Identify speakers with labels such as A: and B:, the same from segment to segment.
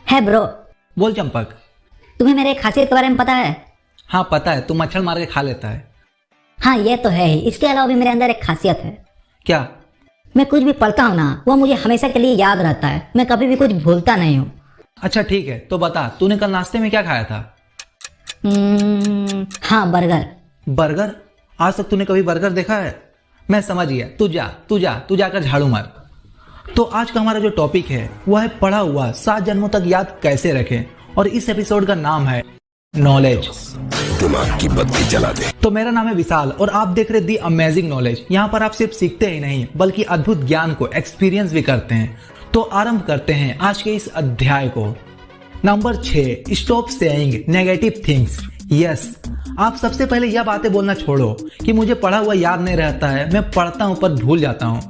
A: है ब्रो।
B: बोल चंपक।
A: तुम्हें मेरे खासियत के बारे में पता है?
B: हाँ पता है, तू मच्छर मार के खा लेता है।
A: हाँ ये तो है ही। इसके अलावा भी मेरे अंदर एक खासियत है।
B: क्या?
A: मैं कुछ भी पढ़ता हूँ ना, वो मुझे हमेशा के लिए याद रहता है। मैं कभी भी कुछ भूलता नहीं हूँ।
B: अच्छा ठीक है, तो बता तूने कल नाश्ते में क्या खाया था?
A: हाँ बर्गर।
B: बर्गर? आज तक तूने कभी बर्गर देखा है? मैं समझ गया, तू जाकर झाड़ू मार। तो आज का हमारा जो टॉपिक है वह है पढ़ा हुआ 7 जन्मों तक याद कैसे रखें, और इस एपिसोड का नाम है नॉलेज।
C: दिमाग की बत्ती जला दे।
B: तो मेरा नाम है विशाल और आप देख रहे दी अमेजिंग नॉलेज। यहाँ पर आप सिर्फ सीखते ही नहीं बल्कि अद्भुत ज्ञान को एक्सपीरियंस भी करते हैं। तो आरंभ करते हैं आज के इस अध्याय को। Number 6, stop saying negative things. Yes, आप सबसे पहले यह बातें बोलना छोड़ो कि मुझे पढ़ा हुआ याद नहीं रहता है, मैं पढ़ता हूं पर भूल जाता हूं।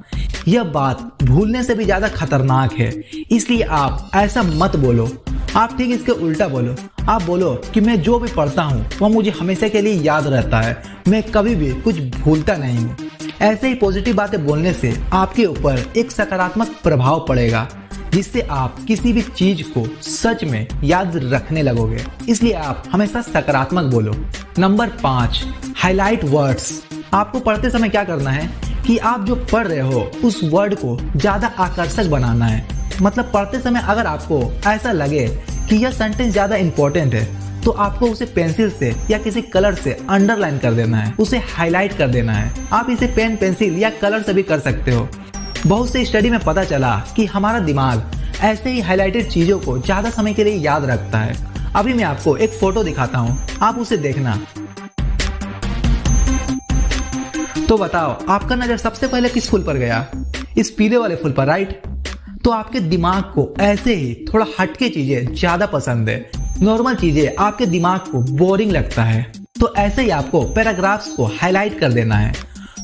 B: यह बात भूलने से भी ज्यादा खतरनाक है, इसलिए आप ऐसा मत बोलो। आप ठीक इसके उल्टा बोलो। आप बोलो कि मैं जो भी पढ़ता हूं वह मुझे हमेशा के लिए याद रहता है, मैं कभी भी कुछ भूलता नहीं हूं। ऐसे ही पॉजिटिव बातें बोलने से आपके ऊपर एक सकारात्मक प्रभाव पड़ेगा, जिससे आप किसी भी चीज को सच में याद रखने लगोगे। इसलिए आप हमेशा सकारात्मक बोलो। Number 5, highlight words. आपको पढ़ते समय क्या करना है कि आप जो पढ़ रहे हो उस वर्ड को ज्यादा आकर्षक बनाना है। मतलब पढ़ते समय अगर आपको ऐसा लगे कि यह सेंटेंस ज्यादा इंपॉर्टेंट है तो आपको उसे पेंसिल से या किसी कलर से अंडरलाइन कर देना है, उसे हाईलाइट कर देना है। आप इसे पेन, पेंसिल या कलर से भी कर सकते हो। बहुत से स्टडी में पता चला कि हमारा दिमाग ऐसे ही हाईलाइटेड चीजों को ज्यादा समय के लिए याद रखता है। अभी मैं आपको एक फोटो दिखाता हूँ, आप उसे देखना। तो बताओ आपका नजर सबसे पहले किस फूल पर गया? इस पीले वाले फूल पर, राइट? तो आपके दिमाग को ऐसे ही थोड़ा हटके चीजें ज्यादा पसंद है। नॉर्मल चीजें आपके दिमाग को बोरिंग लगता है। तो ऐसे ही आपको पैराग्राफ्स को हाईलाइट कर देना है।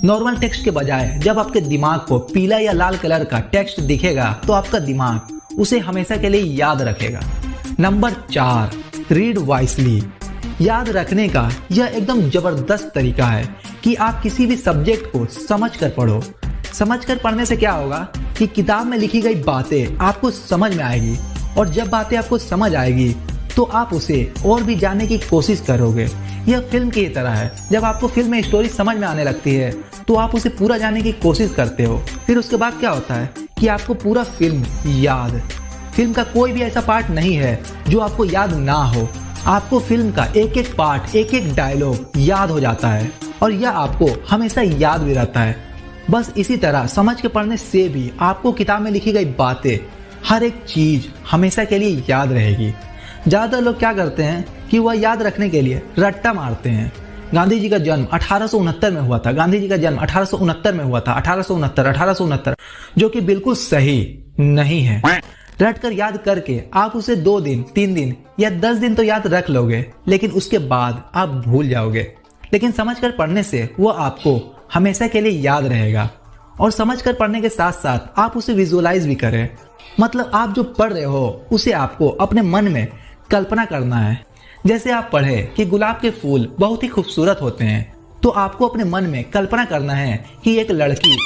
B: नॉर्मल टेक्स्ट के बजाय जब आपके दिमाग को पीला या लाल कलर का टेक्स्ट दिखेगा तो आपका दिमाग उसे हमेशा के लिए याद रखेगा। Number 4, read wisely. याद रखने का यह एकदम जबरदस्त तरीका है कि आप किसी भी सब्जेक्ट को समझकर पढ़ो। समझकर पढ़ने से क्या होगा कि किताब में लिखी गई बातें आपको समझ में आएगी, और जब बातें आपको समझ आएगी तो आप उसे और भी जानने की कोशिश करोगे। यह फिल्म की तरह है, जब आपको फिल्म में स्टोरी समझ में आने लगती है तो आप उसे पूरा जानने की कोशिश करते हो। फिर उसके बाद क्या होता है कि आपको पूरा फिल्म याद। फिल्म का कोई भी ऐसा पार्ट नहीं है जो आपको याद ना हो। आपको फिल्म का एक एक पार्ट, एक एक डायलॉग याद हो जाता है, और यह आपको हमेशा याद भी रहता है। बस इसी तरह समझ के पढ़ने से भी आपको किताब में लिखी गई बातें, हर एक चीज हमेशा के लिए याद रहेगी। ज्यादातर लोग क्या करते हैं कि वह याद रखने के लिए रट्टा मारते हैं। गांधी जी का जन्म 1869 में हुआ था। गांधी जी का जन्म 1869 में हुआ था। 1869, जो कि बिल्कुल सही नहीं है। रट कर याद करके आप उसे 2 दिन, 3 दिन या 10 दिन तो याद रख लोगे, लेकिन उसके बाद आप भूल जाओगे। लेकिन समझकर पढ़ने से वो आपको हमेशा के लिए याद रहेगा। और समझकर पढ़ने के साथ साथ आप उसे विजुअलाइज भी करें। मतलब आप जो पढ़ रहे हो उसे आपको अपने मन में कल्पना करना है। जैसे आप पढ़े कि गुलाब के फूल बहुत ही खूबसूरत होते हैं, तो आपको अपने मन में कल्पना करना है कि एक लड़की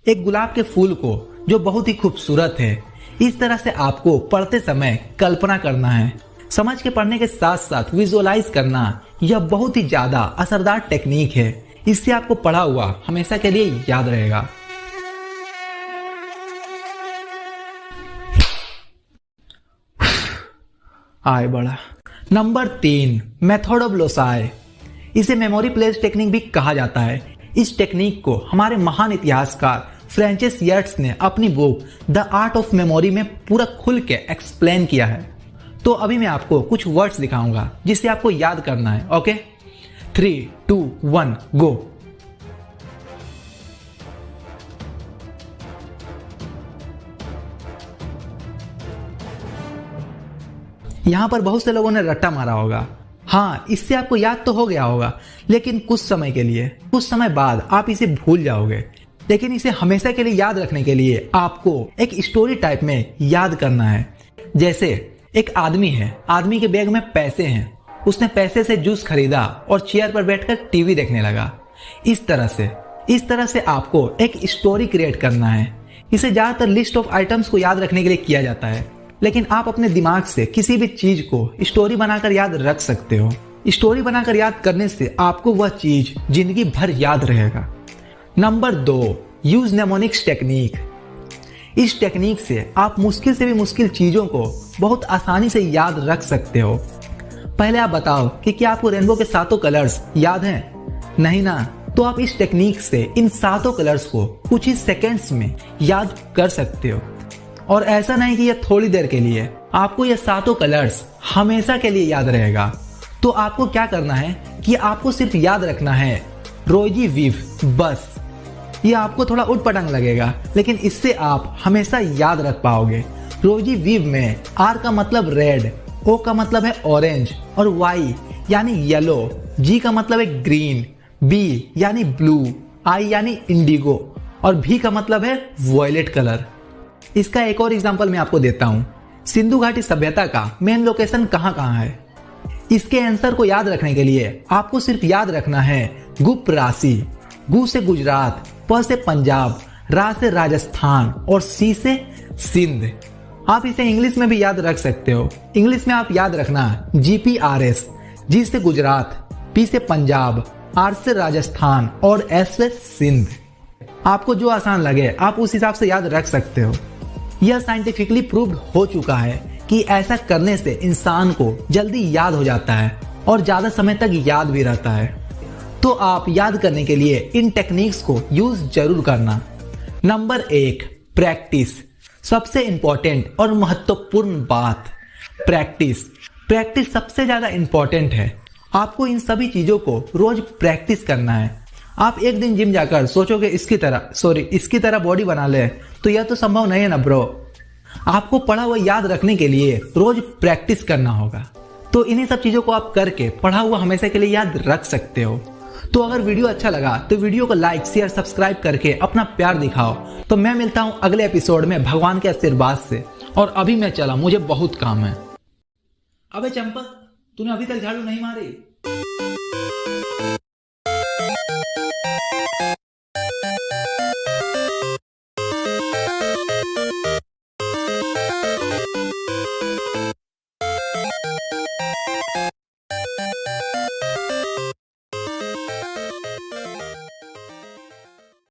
B: एक गुलाब के फूल को जो बहुत ही खूबसूरत है। इस तरह से आपको पढ़ते समय कल्पना करना है। समझ के पढ़ने के साथ साथ विजुअलाइज करना यह बहुत ही ज्यादा असरदार टेक्निक है। इससे आपको पढ़ा हुआ हमेशा के लिए याद रहेगा। आए बड़ा। Number 3, method of loci. इसे मेमोरी प्लेस टेक्निक भी कहा जाता है। इस टेक्निक को हमारे महान इतिहासकार फ्रांसिस यर्ट्स ने अपनी book the art of memory में पूरा खुल के एक्सप्लेन किया है। तो अभी मैं आपको कुछ वर्ड्स दिखाऊंगा जिसे आपको याद करना है। ओके, 3, 2, 1 गो। यहां पर बहुत से लोगों ने रट्टा मारा होगा। हाँ, इससे आपको याद तो हो गया होगा, लेकिन कुछ समय के लिए, कुछ समय बाद आप इसे भूल जाओगे। लेकिन इसे हमेशा के लिए याद रखने के लिए आपको एक स्टोरी टाइप में याद करना है। जैसे एक आदमी है, आदमी के बैग में पैसे हैं, उसने पैसे से जूस खरीदा और चेयर पर बैठकर टीवी देखने लगा। इस तरह से आपको एक स्टोरी क्रिएट करना है। इसे ज्यादातर लिस्ट ऑफ आइटम्स को याद रखने के लिए किया जाता है। लेकिन आप अपने दिमाग से किसी भी चीज को स्टोरी बनाकर याद रख सकते हो। स्टोरी बनाकर याद करने से आपको वह चीज जिंदगी भर याद रहेगा। Number 2, use mnemonics technique. इस टेक्निक से आप मुश्किल से भी मुश्किल चीजों को बहुत आसानी से याद रख सकते हो। पहले आप बताओ कि क्या आपको रेनबो के 7 कलर्स याद हैं? नहीं ना, तो आप इस टेक्निक से इन 7 कलर्स को कुछ ही सेकेंड्स में याद कर सकते हो। और ऐसा नहीं कि यह थोड़ी देर के लिए, आपको यह 7 कलर्स हमेशा के लिए याद रहेगा। तो आपको क्या करना है कि आपको सिर्फ याद रखना है रोजी वीव, बस। यह आपको थोड़ा उटपटांग लगेगा, लेकिन इससे आप हमेशा याद रख पाओगे। रोजी वीव में आर का मतलब रेड, ओ का मतलब है ऑरेंज, और वाई यानी येलो, जी का मतलब है ग्रीन, बी यानी ब्लू, आई यानी इंडिगो, और भी का मतलब है वॉयलेट कलर। इसका एक और एग्जांपल मैं आपको देता हूं। सिंधु घाटी सभ्यता का मेन लोकेशन कहां है? इसके आंसर को याद रखने के लिए आपको सिर्फ याद रखना है गुप्त राशि। गु से गुजरात, प से पंजाब, रा से राजस्थान और सी से सिंध। आप इसे इंग्लिश में भी याद रख सकते हो। इंग्लिश में आप याद रखना GPRS, जी से गुजरात, पी से पंजाब, आर से राजस्थान और एस से सिंध। आपको जो आसान लगे आप उस हिसाब से याद रख सकते हो। यह साइंटिफिकली प्रूव्ड हो चुका है कि ऐसा करने से इंसान को जल्दी याद हो जाता है और ज्यादा समय तक याद भी रहता है। तो आप याद करने के लिए इन टेक्निक्स को यूज जरूर करना। Number 1, practice. सबसे इंपॉर्टेंट और महत्वपूर्ण बात, प्रैक्टिस। प्रैक्टिस सबसे ज्यादा इंपॉर्टेंट है। आपको इन सभी चीजों को रोज प्रैक्टिस करना है। आप एक दिन जिम जाकर सोचोगे इसकी तरह बॉडी बना ले, तो यह तो संभव नहीं है ना ब्रो। आपको पढ़ा हुआ याद रखने के लिए रोज प्रैक्टिस करना होगा। तो इन्हीं सब चीजों को आप करके पढ़ा हुआ हमेशा के लिए याद रख सकते हो। तो अगर वीडियो अच्छा लगा तो वीडियो को लाइक, शेयर, सब्सक्राइब करके अपना प्यार दिखाओ। तो मैं मिलता हूं अगले एपिसोड में भगवान के आशीर्वाद से। और अभी मैं चला, मुझे बहुत काम है। अबे चंपक, तूने अभी तक झाड़ू नहीं मारी?